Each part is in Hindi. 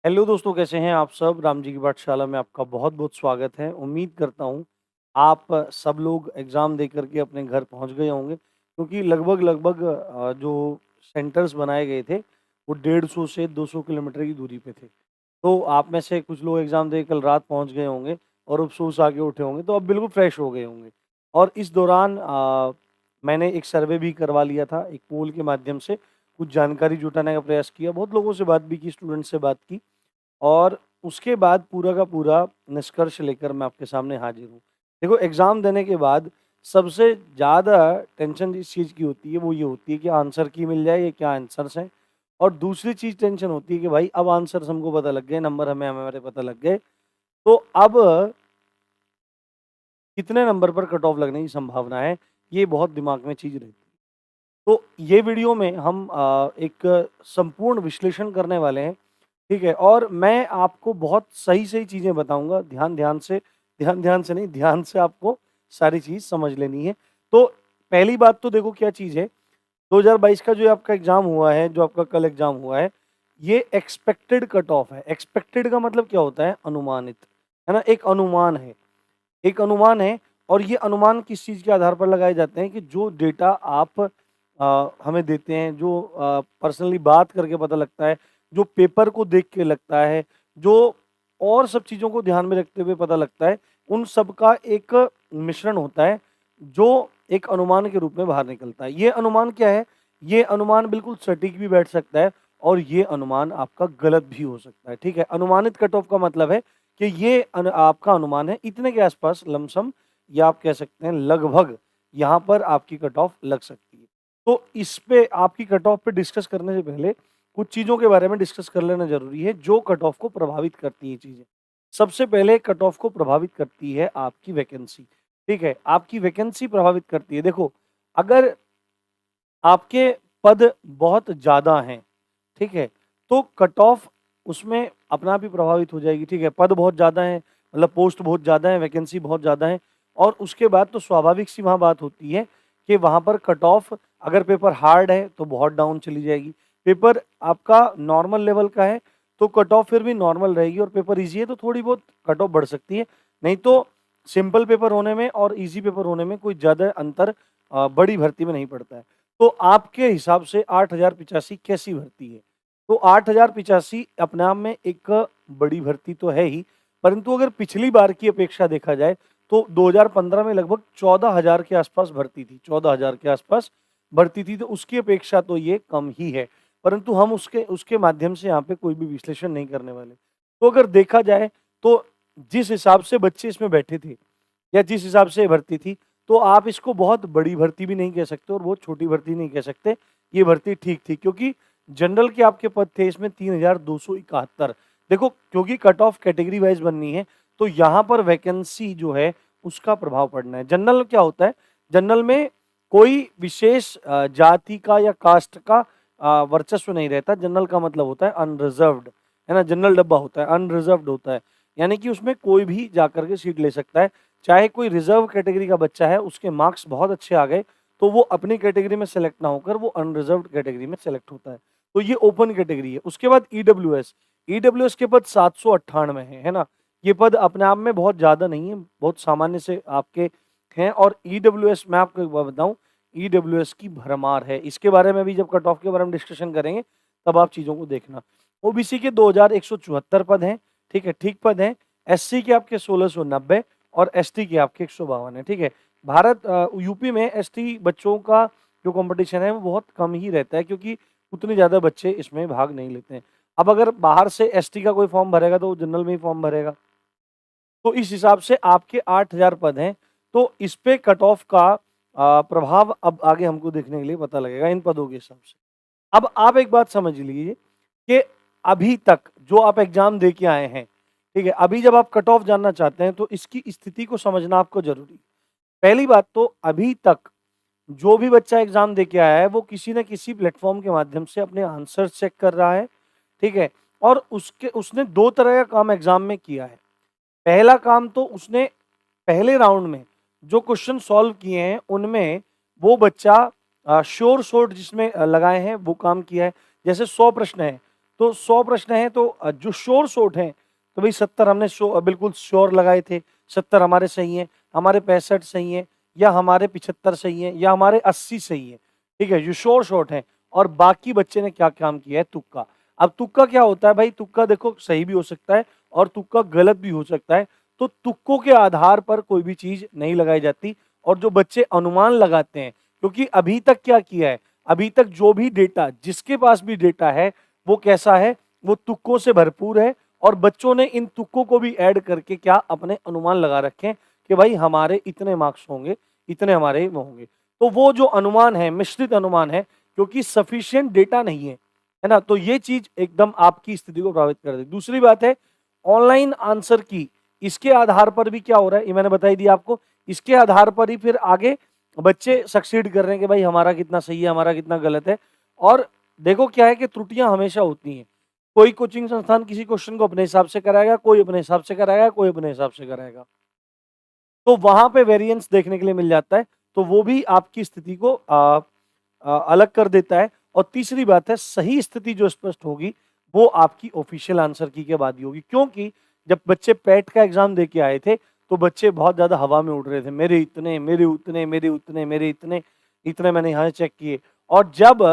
हेलो दोस्तों, कैसे हैं आप सब? राम जी की पाठशाला में आपका बहुत-बहुत स्वागत है। उम्मीद करता हूँ आप सब लोग एग्ज़ाम दे कर के अपने घर पहुँच गए होंगे, क्योंकि लगभग जो सेंटर्स बनाए गए थे, वो 150 से 200 किलोमीटर की दूरी पे थे। तो आप में से कुछ लोग एग्ज़ाम दे कल रात पहुँच गए होंगे और अफ़सोस आके उठे होंगे, तो अब बिल्कुल फ्रेश हो गए होंगे। और इस दौरान मैंने एक सर्वे भी करवा लिया था, एक पोल के माध्यम से कुछ जानकारी जुटाने का प्रयास किया। बहुत लोगों से बात भी की, स्टूडेंट से बात की। और उसके बाद पूरा का पूरा निष्कर्ष लेकर मैं आपके सामने हाजिर हूँ। देखो, एग्ज़ाम देने के बाद सबसे ज़्यादा टेंशन जिस चीज़ की होती है वो ये होती है कि आंसर की मिल जाए, ये क्या आंसर्स हैं। और दूसरी चीज़ टेंशन होती है कि भाई अब आंसर्स हमको पता लग गए, नंबर हमें हमारे पता लग गए, तो अब कितने नंबर पर कट ऑफ लगने की संभावना है, ये बहुत दिमाग में चीज़ रहती है। तो ये वीडियो में हम एक संपूर्ण विश्लेषण करने वाले हैं, ठीक है? और मैं आपको बहुत सही-सही चीज़ें बताऊँगा, ध्यान-ध्यान से नहीं, ध्यान से आपको सारी चीज़ समझ लेनी है। तो पहली बात तो देखो क्या चीज़ है, 2022 का जो आपका एग्ज़ाम हुआ है, जो आपका कल एग्ज़ाम हुआ है, ये एक्सपेक्टेड कट ऑफ है। एक्सपेक्टेड का मतलब क्या होता है? अनुमानित, है ना? एक अनुमान है और ये अनुमान किस चीज़ के आधार पर लगाए जाते हैं कि जो डेटा आप हमें देते हैं, जो पर्सनली बात करके पता लगता है, जो पेपर को देख के लगता है, जो और सब चीज़ों को ध्यान में रखते हुए पता लगता है, उन सब का एक मिश्रण होता है, जो एक अनुमान के रूप में बाहर निकलता है। ये अनुमान क्या है? ये अनुमान बिल्कुल सटीक भी बैठ सकता है और ये अनुमान आपका गलत भी हो सकता है, ठीक है? अनुमानित कट ऑफ का मतलब है कि ये आपका अनुमान है इतने के आसपास लमसम, या आप कह सकते हैं लगभग, यहाँ पर आपकी कट ऑफ लग सकती है। तो इस पे आपकी कट ऑफ पे डिस्कस करने से पहले कुछ चीज़ों के बारे में डिस्कस कर लेना ज़रूरी है, जो कट ऑफ को प्रभावित करती हैं चीज़ें। सबसे पहले कट ऑफ को प्रभावित करती है आपकी वैकेंसी, ठीक है? आपकी वैकेंसी प्रभावित करती है। देखो, अगर आपके पद बहुत ज़्यादा हैं, ठीक है? तो कट ऑफ उसमें अपने आप ही प्रभावित हो जाएगी, ठीक है? पद बहुत ज़्यादा हैं, मतलब पोस्ट बहुत ज़्यादा है, वैकेंसी बहुत ज़्यादा है, और उसके बाद तो स्वाभाविक सी वहाँ बात होती है कि वहाँ पर कट ऑफ, अगर पेपर हार्ड है तो बहुत डाउन चली जाएगी। पेपर आपका नॉर्मल लेवल का है तो कट ऑफ फिर भी नॉर्मल रहेगी, और पेपर ईज़ी है तो थोड़ी बहुत कट ऑफ बढ़ सकती है। नहीं तो सिंपल पेपर होने में और ईज़ी पेपर होने में कोई ज़्यादा अंतर बड़ी भर्ती में नहीं पड़ता है। तो आपके हिसाब से 8085 कैसी भर्ती है? तो 8085 अपने आप में एक बड़ी भर्ती तो है ही, परंतु अगर पिछली बार की अपेक्षा देखा जाए तो 2015 में लगभग 14,000 के आसपास भर्ती थी, 14,000 के आसपास भर्ती थी, तो उसकी अपेक्षा तो ये कम ही है। परंतु हम उसके उसके माध्यम से यहाँ पे कोई भी विश्लेषण नहीं करने वाले। तो अगर देखा जाए तो जिस हिसाब से बच्चे इसमें बैठे थे या जिस हिसाब से ये भर्ती थी, तो आप इसको बहुत बड़ी भर्ती भी नहीं कह सकते और बहुत छोटी भर्ती नहीं कह सकते। ये भर्ती ठीक थी, क्योंकि जनरल के आपके पद थे इसमें 3,271। देखो, क्योंकि कट ऑफ कैटेगरी वाइज बननी है, तो यहाँ पर वैकेंसी जो है उसका प्रभाव पड़ना है। जनरल क्या होता है? जनरल में कोई विशेष जाति का या कास्ट का वर्चस्व नहीं रहता। जनरल का मतलब होता है अनरिजर्व्ड, है ना? जनरल डब्बा होता है, अनरिजर्व्ड होता है। यानी कि उसमें कोई भी जाकर के सीट ले सकता है। चाहे कोई रिजर्व कैटेगरी का बच्चा है, उसके मार्क्स बहुत अच्छे आ गए, तो वो अपनी कैटेगरी में सेलेक्ट ना होकर वो अनरिजर्व्ड कैटेगरी में सेलेक्ट होता है। तो ये ओपन कैटेगरी है। उसके बाद ईडब्ल्यूएस, ईडब्ल्यूएस के पद 798 है ना? ये पद अपने आप में बहुत ज़्यादा नहीं है, बहुत सामान्य से आपके हैं। और ईडब्ल्यूएस, मैं आपको एक बात बताऊँ, ईडब्ल्यूएस की भरमार है। इसके बारे में भी जब कट ऑफ के बारे में डिस्कशन करेंगे, तब आप चीज़ों को देखना। ओबीसी के 2174 पद हैं, ठीक है? ठीक पद हैं। एससी के आपके 1690 और एसटी के आपके 152 है, ठीक है? यूपी में एसटी बच्चों का जो कॉम्पिटिशन है वो बहुत कम ही रहता है, क्योंकि उतने ज़्यादा बच्चे इसमें भाग नहीं लेते हैं। अब अगर बाहर से एसटी का कोई फॉर्म भरेगा तो वो जनरल में ही फॉर्म भरेगा। तो इस हिसाब से आपके 8,000 पद हैं, तो इस पे कट ऑफ का प्रभाव अब आगे हमको देखने के लिए पता लगेगा इन पदों के हिसाब से। अब आप एक बात समझ लीजिए कि अभी तक जो आप एग्ज़ाम दे के आए हैं, ठीक है? अभी जब आप कट ऑफ जानना चाहते हैं तो इसकी स्थिति को समझना आपको ज़रूरी है। पहली बात तो अभी तक जो भी बच्चा एग्ज़ाम दे के आया है, वो किसी न किसी प्लेटफ़ॉर्म के माध्यम से अपने आंसर चेक कर रहा है, ठीक है? और उसने 2 तरह का काम एग्ज़ाम में किया है। पहला काम तो उसने पहले राउंड में जो क्वेश्चन सॉल्व किए हैं, उनमें वो बच्चा श्योर शॉर्ट जिसमें लगाए हैं, वो काम किया है। जैसे 100 प्रश्न हैं, तो 100 प्रश्न हैं, तो जो श्योर शॉट हैं, तो भाई 70 हमने बिल्कुल श्योर लगाए थे, 70 हमारे सही हैं, हमारे 65 सही हैं, या हमारे 75 सही हैं, या हमारे 80 सही हैं, ठीक है, जो श्योर शॉट हैं। और बाकी बच्चे ने क्या काम किया है, तुक्का। अब तुक्का क्या होता है भाई, तुक्का देखो सही भी हो सकता है और तुक्का गलत भी हो सकता है। तो तुक्कों के आधार पर कोई भी चीज नहीं लगाई जाती, और जो बच्चे अनुमान लगाते हैं, क्योंकि अभी तक क्या किया है, अभी तक जो भी डेटा, जिसके पास भी डेटा है, वो कैसा है, वो तुक्कों से भरपूर है, और बच्चों ने इन तुक्कों को भी ऐड करके क्या अपने अनुमान लगा रखे हैं कि भाई हमारे इतने मार्क्स होंगे, इतने हमारे वो होंगे। तो वो जो अनुमान है, मिश्रित अनुमान है, क्योंकि सफिशिएंट डेटा नहीं है ना, तो ये चीज एकदम आपकी स्थिति को प्रभावित कर दे। दूसरी बात है ऑनलाइन आंसर की, इसके आधार पर भी क्या हो रहा है, ये मैंने बताई दिया आपको, इसके आधार पर ही फिर आगे बच्चे सक्सीड कर रहे हैं कि भाई हमारा कितना सही है, हमारा कितना गलत है। और देखो क्या है कि त्रुटियां हमेशा होती हैं, कोई कोचिंग संस्थान किसी क्वेश्चन को अपने हिसाब से कराएगा, कोई अपने हिसाब से कराएगा, कोई अपने हिसाब से कराएगा, तो वहां पे वेरिएंस देखने के लिए मिल जाता है, तो वो भी आपकी स्थिति को अलग कर देता है। और तीसरी बात है, सही स्थिति जो स्पष्ट होगी वो आपकी ऑफिशियल आंसर की के बाद ही होगी, क्योंकि जब बच्चे पैट का एग्जाम दे के आए थे तो बच्चे बहुत ज्यादा हवा में उड़ रहे थे, मेरे इतने, मेरे उतने, मेरे उतने, मेरे इतने, इतने मैंने यहाँ चेक किए। और जब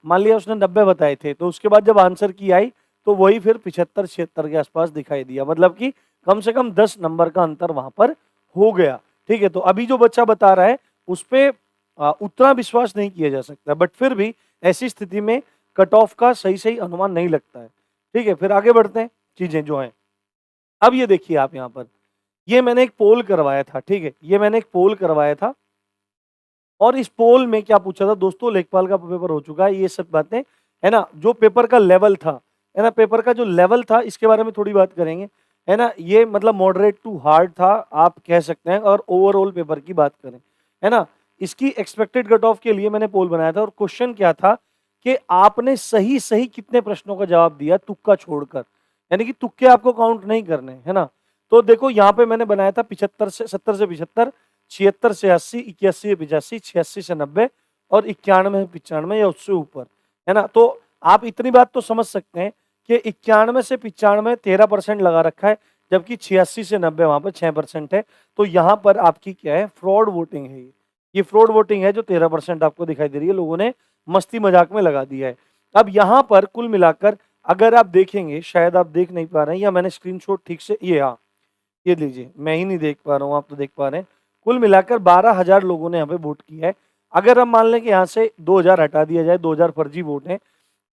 मान लिया उसने 90 बताए थे, तो उसके बाद जब आंसर की आई तो वही फिर 75-76 के आसपास दिखाई दिया, मतलब कि कम से कम 10 नंबर का अंतर वहां पर हो गया। ठीक है, तो अभी जो बच्चा बता रहा है उस पर उतना विश्वास नहीं किया जा सकता, बट फिर भी ऐसी स्थिति में कट ऑफ का सही सही अनुमान नहीं लगता है। ठीक है, फिर आगे बढ़ते हैं चीजें जो हैं। अब ये देखिए आप यहाँ पर, ये मैंने एक पोल करवाया था, ठीक है, ये मैंने एक पोल करवाया था, और इस पोल में क्या पूछा था दोस्तों, लेखपाल का पेपर हो चुका है, ये सब बातें है ना, जो पेपर का लेवल था, है ना, पेपर का जो लेवल था इसके बारे में थोड़ी बात करेंगे, है ना, ये मतलब मॉडरेट टू हार्ड था आप कह सकते हैं, और ओवरऑल पेपर की बात करें, है ना, इसकी एक्सपेक्टेड कट ऑफ के लिए मैंने पोल बनाया था, और क्वेश्चन क्या था कि आपने सही सही कितने प्रश्नों का जवाब दिया तुक्का छोड़कर, यानी कि तुक्के आपको काउंट नहीं करने, है ना। तो देखो यहाँ पे मैंने बनाया था 75 से 70 से 75, 76 से 80, 81 से 85, 86 से 90, और 91 से 95 या उससे ऊपर, है ना। तो आप इतनी बात तो समझ सकते हैं कि 91 से 95 13% लगा रखा है, जबकि 86 से 90 वहां पर 6% है। तो यहाँ पर आपकी क्या है, फ्रॉड वोटिंग है, ये फ्रॉड वोटिंग है जो 13% आपको दिखाई दे रही है, लोगों ने मस्ती मजाक में लगा दिया है। अब यहाँ पर कुल मिलाकर अगर आप देखेंगे, शायद आप देख नहीं पा रहे हैं, या मैंने स्क्रीनशॉट ठीक से, ये हाँ ये लीजिए, मैं ही नहीं देख पा रहा हूँ, आप तो देख पा रहे हैं, कुल मिलाकर 12,000 लोगों ने यहाँ पे वोट किया है। अगर हम मान लें कि यहाँ से 2,000 हटा दिया जाए, 2,000 फर्जी वोट हैं,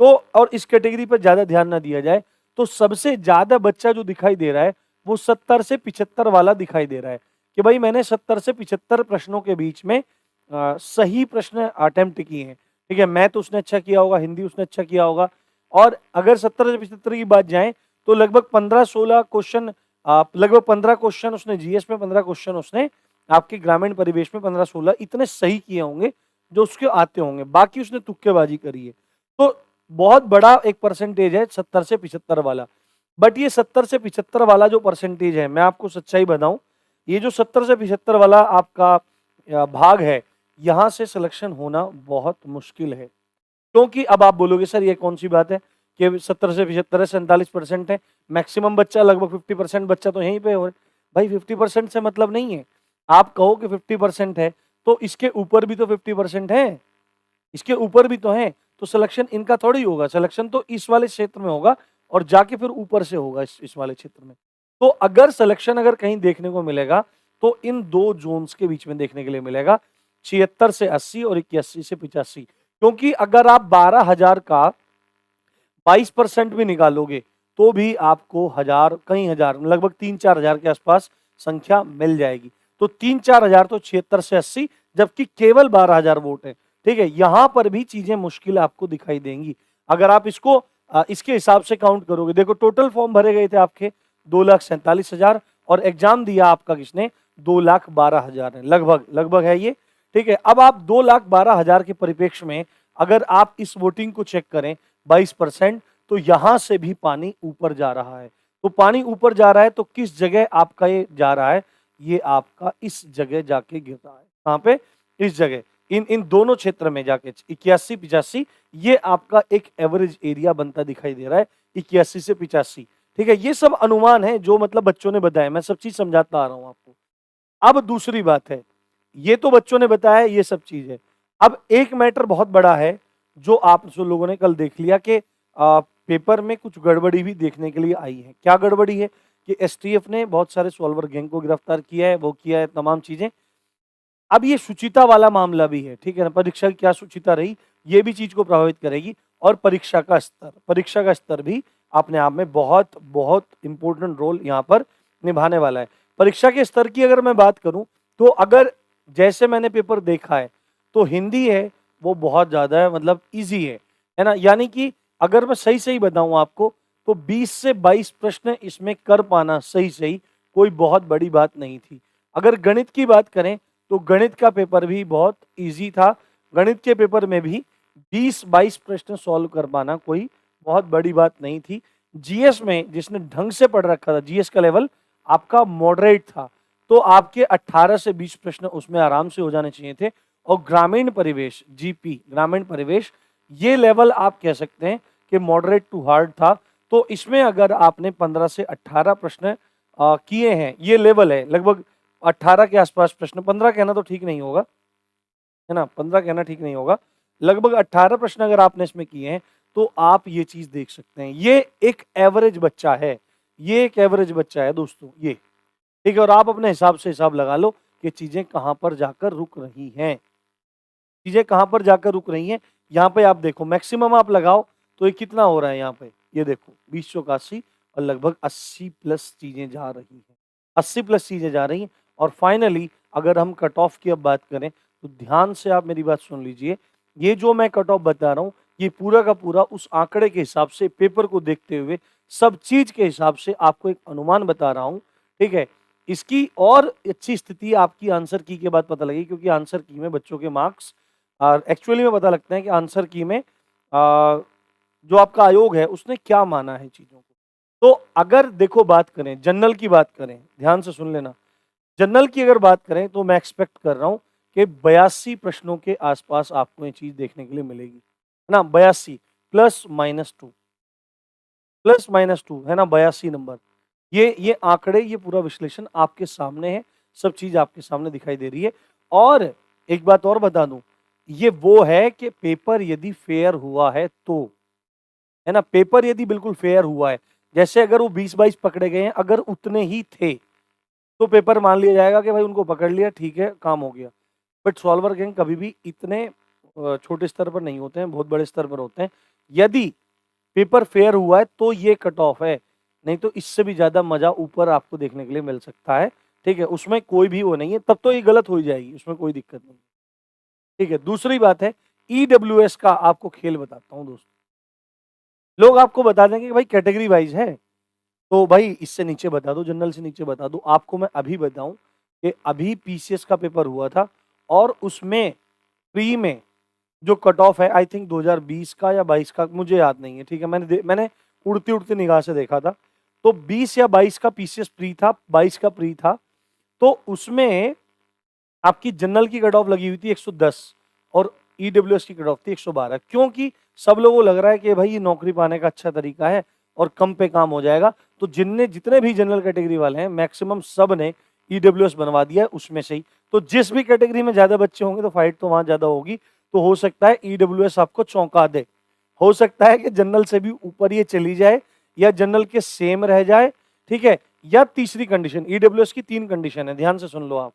तो और इस कैटेगरी पर ज्यादा ध्यान ना दिया जाए, तो सबसे ज्यादा बच्चा जो दिखाई दे रहा है वो 70 से 75 वाला दिखाई दे रहा है, कि भाई मैंने 70 से 75 प्रश्नों के बीच में सही प्रश्न अटेम्प्ट किए हैं। ठीक है, मैथ उसने अच्छा किया होगा, हिंदी उसने अच्छा किया होगा, और अगर 70 से 75 की बात जाए तो लगभग 15-16 क्वेश्चन, लगभग 15 क्वेश्चन उसने जीएस में, 15 क्वेश्चन उसने आपके ग्रामीण परिवेश में, 15-16 इतने सही किए होंगे जो उसके आते होंगे, बाकी उसने तुक्केबाजी करी है। तो बहुत बड़ा एक परसेंटेज है 70 से 75 वाला। बट ये 70 से 75 वाला जो परसेंटेज है, मैं आपको सच्चाई बताऊं, ये जो 70 से 75 वाला आपका भाग है, यहाँ से सिलेक्शन होना बहुत मुश्किल है। क्योंकि अब आप बोलोगे सर ये कौन सी बात है कि 70 से 75 है, 47% है, मैक्सिमम बच्चा लगभग 50% बच्चा तो यहीं पे हो रहा है। भाई 50% से मतलब नहीं है, आप कहो कि 50% है तो इसके ऊपर भी तो 50% है, इसके ऊपर भी तो है, तो सिलेक्शन इनका थोड़ी होगा, सिलेक्शन तो इस वाले क्षेत्र में होगा और जाके फिर ऊपर से होगा इस वाले क्षेत्र में। तो अगर सिलेक्शन अगर कहीं देखने को मिलेगा तो इन दो जोन्स के बीच में देखने के लिए मिलेगा, 76 से 80 और 81 से 85। क्योंकि अगर आप 12,000 का 22% भी निकालोगे तो भी आपको हजार, कई हजार, लगभग 3-4 हजार के आसपास संख्या मिल जाएगी। तो 3-4 हजार तो 76 से 80, जबकि केवल 12,000 वोट है। ठीक है, यहां पर भी चीजें मुश्किल आपको दिखाई देंगी अगर आप इसको इसके हिसाब से काउंट करोगे। देखो टोटल फॉर्म भरे गए थे आपके 2,47,000 और एग्जाम दिया आपका किसने, 2,12,000 है, लगभग लगभग है ये। ठीक है, अब आप 2,12,000 के परिप्रेक्ष्य में अगर आप इस वोटिंग को चेक करें 22%, तो यहां से भी पानी ऊपर जा रहा है। तो पानी ऊपर जा रहा है तो किस जगह आपका ये जा रहा है, ये आपका इस जगह जाके गिर रहा है। कहां पे, इस जगह, इन दोनों क्षेत्र में जाके 81-85, ये आपका एक एवरेज एरिया बनता दिखाई दे रहा है। 81 से 85। ठीक है, ये सब अनुमान है जो मतलब बच्चों ने बताया, मैं सब चीज समझाता आ रहा हूं आपको। अब दूसरी बात है, ये तो बच्चों ने बताया, ये सब चीज है। अब एक मैटर बहुत बड़ा है जो आप जो लोगों ने कल देख लिया कि पेपर में कुछ गड़बड़ी भी देखने के लिए आई है। क्या गड़बड़ी है कि एसटीएफ ने बहुत सारे सॉल्वर गैंग को गिरफ्तार किया है, वो किया है, तमाम चीजें। अब ये शुचिता वाला मामला भी है, ठीक है ना, परीक्षा की क्या शुचिता रही, ये भी चीज को प्रभावित करेगी। और परीक्षा का स्तर भी अपने आप में बहुत बहुत इंपॉर्टेंट रोल यहाँ पर निभाने वाला है। परीक्षा के स्तर की अगर मैं बात करूं तो अगर जैसे मैंने पेपर देखा है तो हिंदी है वो बहुत ज्यादा है, मतलब इजी है ना। यानी कि अगर मैं सही सही बताऊं आपको तो 20 से 22 प्रश्न इसमें कर पाना सही सही कोई बहुत बड़ी बात नहीं थी। अगर गणित की बात करें तो गणित का पेपर भी बहुत इजी था। गणित के पेपर में भी 20-22 प्रश्न सॉल्व कर पाना कोई बहुत बड़ी बात नहीं थी। जीएस में जिसने ढंग से पढ़ रखा था, जीएस का लेवल आपका मॉडरेट था, तो आपके 18 से 20 प्रश्न उसमें आराम से हो जाने चाहिए थे। और ग्रामीण परिवेश, जीपी ग्रामीण परिवेश, ये लेवल आप कह सकते हैं कि मॉडरेट टू हार्ड था। तो इसमें अगर आपने 15 से 18 प्रश्न किए हैं, ये लेवल है लगभग 18 के आसपास प्रश्न, 15 कहना तो ठीक नहीं होगा, है ना, 15 कहना ठीक नहीं होगा, लगभग 18 प्रश्न अगर आपने इसमें किए हैं तो आप ये चीज देख सकते हैं। ये एक एवरेज बच्चा है, ये एक एवरेज बच्चा है दोस्तों, ये ठीक है। और आप अपने हिसाब से हिसाब लगा लो कि चीजें कहां पर जाकर रुक रही हैं, चीजें कहां पर जाकर रुक रही हैं। यहाँ पे आप देखो मैक्सिमम आप लगाओ तो ये कितना हो रहा है, यहाँ पे ये देखो 2081 और लगभग 80 प्लस चीजें जा रही हैं, 80 प्लस चीजें जा रही हैं। और फाइनली अगर हम कट ऑफ की अब बात करें तो ध्यान से आप मेरी बात सुन लीजिए, ये जो मैं कट ऑफ बता रहा हूँ ये पूरा का पूरा उस आंकड़े के हिसाब से, पेपर को देखते हुए, सब चीज के हिसाब से आपको एक अनुमान बता रहा हूँ, ठीक है। इसकी और अच्छी स्थिति आपकी आंसर की के बाद पता लगी, क्योंकि आंसर की में बच्चों के मार्क्स एक्चुअली में पता लगता है कि आंसर की में जो आपका आयोग है उसने क्या माना है चीजों को। तो अगर देखो बात करें जनरल की, बात करें, ध्यान से सुन लेना, जनरल की अगर बात करें तो मैं एक्सपेक्ट कर रहा हूं कि 82 प्रश्नों के आसपास आपको ये चीज देखने के लिए मिलेगी, है ना, 82 +-2 है ना, 82 नंबर। ये आंकड़े, ये पूरा विश्लेषण आपके सामने है, सब चीज आपके सामने दिखाई दे रही है। और एक बात और बता दूं, ये वो है कि पेपर यदि फेयर हुआ है तो, है ना, पेपर यदि बिल्कुल फेयर हुआ है, जैसे अगर वो 20-22 पकड़े गए हैं, अगर उतने ही थे तो पेपर मान लिया जाएगा कि भाई उनको पकड़ लिया, ठीक है, काम हो गया। बट सॉल्वर गैंग कभी भी इतने छोटे स्तर पर नहीं होते हैं, बहुत बड़े स्तर पर होते हैं। यदि पेपर फेयर हुआ है तो ये कट ऑफ है, नहीं तो इससे भी ज्यादा मजा ऊपर आपको देखने के लिए मिल सकता है, ठीक है, उसमें कोई भी वो नहीं है, तब तो ये गलत हो ही जाएगी, उसमें कोई दिक्कत नहीं, ठीक है। दूसरी बात है, ईडब्ल्यूएस का आपको खेल बताता हूं दोस्तों। लोग आपको बता देंगे कि भाई कैटेगरी वाइज है, तो भाई इससे नीचे बता दो, जनरल से नीचे बता दो। आपको मैं अभी बताऊं कि अभी पीसीएस का पेपर हुआ था और उसमें प्री में जो कट ऑफ है, आई थिंक 2020 का या 22 का, मुझे याद नहीं है, ठीक है, मैंने उड़ती उड़ती निगाह से देखा था, तो 20 या 22 का पीसीएस प्री था, 22 का प्री था। तो उसमें आपकी जनरल की कट ऑफ लगी हुई थी 110 और ईडब्ल्यूएस की कट ऑफ थी 112, क्योंकि सब लोगों को लग रहा है कि भाई ये नौकरी पाने का अच्छा तरीका है और कम पे काम हो जाएगा। तो जितने भी जनरल कैटेगरी वाले हैं मैक्सिमम सब ने ईडब्ल्यूएस बनवा दिया है उसमें से ही। तो जिस भी कैटेगरी में ज्यादा बच्चे होंगे तो फाइट तो वहां ज्यादा होगी, तो हो सकता है ईडब्ल्यूएस आपको चौंका दे, हो सकता है कि जनरल से भी ऊपर ये चली जाए या जनरल के सेम रह जाए, ठीक है। या तीसरी कंडीशन, ईडब्ल्यूएस की 3 कंडीशन है, ध्यान से सुन लो आप,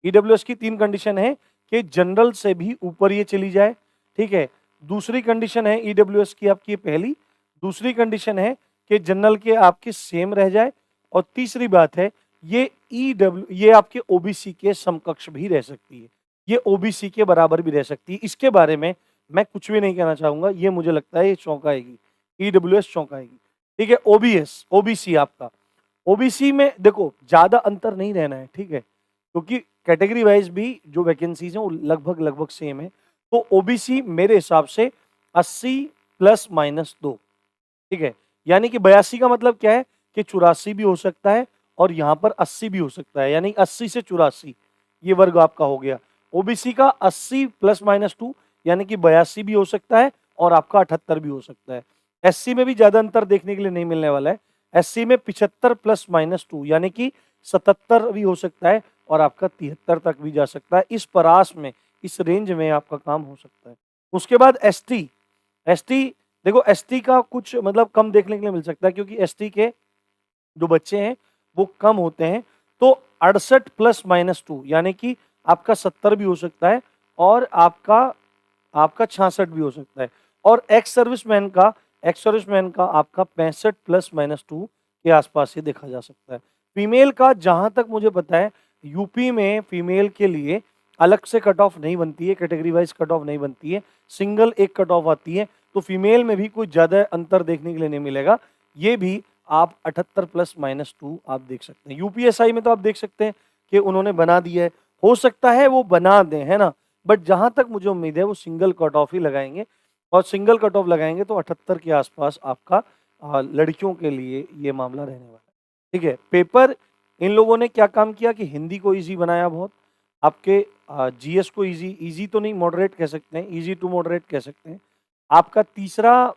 ईडब्ल्यूएस की 3 कंडीशन है कि जनरल से भी ऊपर ये चली जाए, ठीक है। दूसरी कंडीशन है ईडब्ल्यूएस की आपकी पहली, दूसरी कंडीशन है कि जनरल के आपके सेम रह जाए, और तीसरी बात है ये आपके ओबीसी के समकक्ष भी रह सकती है, ये ओबीसी के बराबर भी रह सकती है। इसके बारे में मैं कुछ भी नहीं कहना चाहूंगा, ये मुझे लगता है ये चौंकाएगी, ईडब्ल्यूएस चौंकाएगी, ठीक है। ओबीसी आपका, ओबीसी में देखो ज्यादा अंतर नहीं रहना है, ठीक है, क्योंकि कैटेगरी वाइज भी जो वैकेंसीज हैं वो लगभग लगभग सेम है। तो ओबीसी मेरे हिसाब से 80 +-2, ठीक है, यानी कि 82 का मतलब क्या है कि 84 भी हो सकता है और यहाँ पर 80 भी हो सकता है, यानी 80 से 84 ये वर्ग आपका हो गया। ओबीसी का 80 +-2 यानी कि 82 भी हो सकता है और आपका 78 भी हो सकता है। एससी में भी ज्यादा अंतर देखने के लिए नहीं मिलने वाला है। एससी में 75 प्लस माइनस 2 यानी कि 77 भी हो सकता है और आपका 73 तक भी जा सकता है। इस परास में, इस रेंज में आपका काम हो सकता है। उसके बाद एसटी, एसटी देखो एसटी का कुछ मतलब कम देखने के लिए मिल सकता है क्योंकि एसटी के जो बच्चे हैं वो कम होते हैं। तो 68 प्लस माइनस 2 यानी कि आपका 70 भी हो सकता है और आपका आपका 66 भी हो सकता है। और एक्स सर्विसमैन का आपका 65 प्लस माइनस 2 के आसपास ही देखा जा सकता है। फीमेल का जहां तक मुझे पता है यूपी में फीमेल के लिए अलग से कट ऑफ नहीं बनती है, कैटेगरी वाइज कट ऑफ नहीं बनती है, सिंगल एक कट ऑफ आती है। तो फीमेल में भी कुछ ज्यादा अंतर देखने के लिए नहीं मिलेगा। ये भी आप 78 प्लस माइनस 2 आप देख सकते हैं। यूपीएसआई में तो आप देख सकते हैं कि उन्होंने बना दिया है, हो सकता है वो बना दें, है ना, बट जहां तक मुझे उम्मीद है वो सिंगल कट ऑफ ही लगाएंगे और सिंगल कट ऑफ लगाएंगे तो 78 के आसपास आपका लड़कियों के लिए ये मामला रहने वाला है। ठीक है, पेपर इन लोगों ने क्या काम किया कि हिंदी को इजी बनाया बहुत, आपके जीएस को इजी, इजी तो नहीं मॉडरेट कह सकते हैं, इजी टू मॉडरेट कह सकते हैं। आपका तीसरा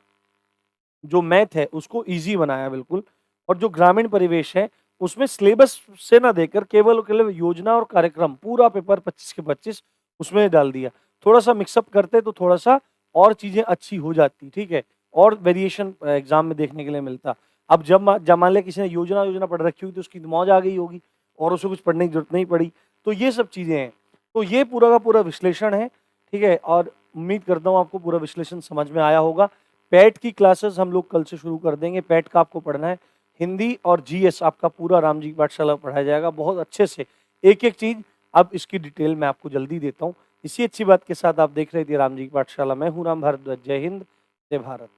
जो मैथ है उसको इजी बनाया बिल्कुल, और जो ग्रामीण परिवेश है उसमें सिलेबस से ना देकर केवल केवल योजना और कार्यक्रम पूरा पेपर 25 के 25 उसमें डाल दिया। थोड़ा सा मिक्सअप करते तो थोड़ा सा और चीजें अच्छी हो जाती, ठीक है, और वेरिएशन एग्जाम में देखने के लिए मिलता। अब जब मान लिया किसी ने योजना योजना पढ़ रखी हुई तो उसकी मौज आ गई होगी और उसे कुछ पढ़ने की जरूरत नहीं पड़ी। तो ये सब चीजें हैं, तो ये पूरा का पूरा विश्लेषण है, ठीक है, और उम्मीद करता हूँ आपको पूरा विश्लेषण समझ में आया होगा। पैट की क्लासेस हम लोग कल से शुरू कर देंगे। पैट का आपको पढ़ना है, हिंदी और जीएस आपका पूरा राम जी की पाठशाला पढ़ाया जाएगा बहुत अच्छे से, एक एक चीज। अब इसकी डिटेल मैं आपको जल्दी देता हूँ। इसी अच्छी बात के साथ आप देख रहे थे राम जी की पाठशाला। मैं हूँ राम भारद्वाज। जय हिंद, जय भारत।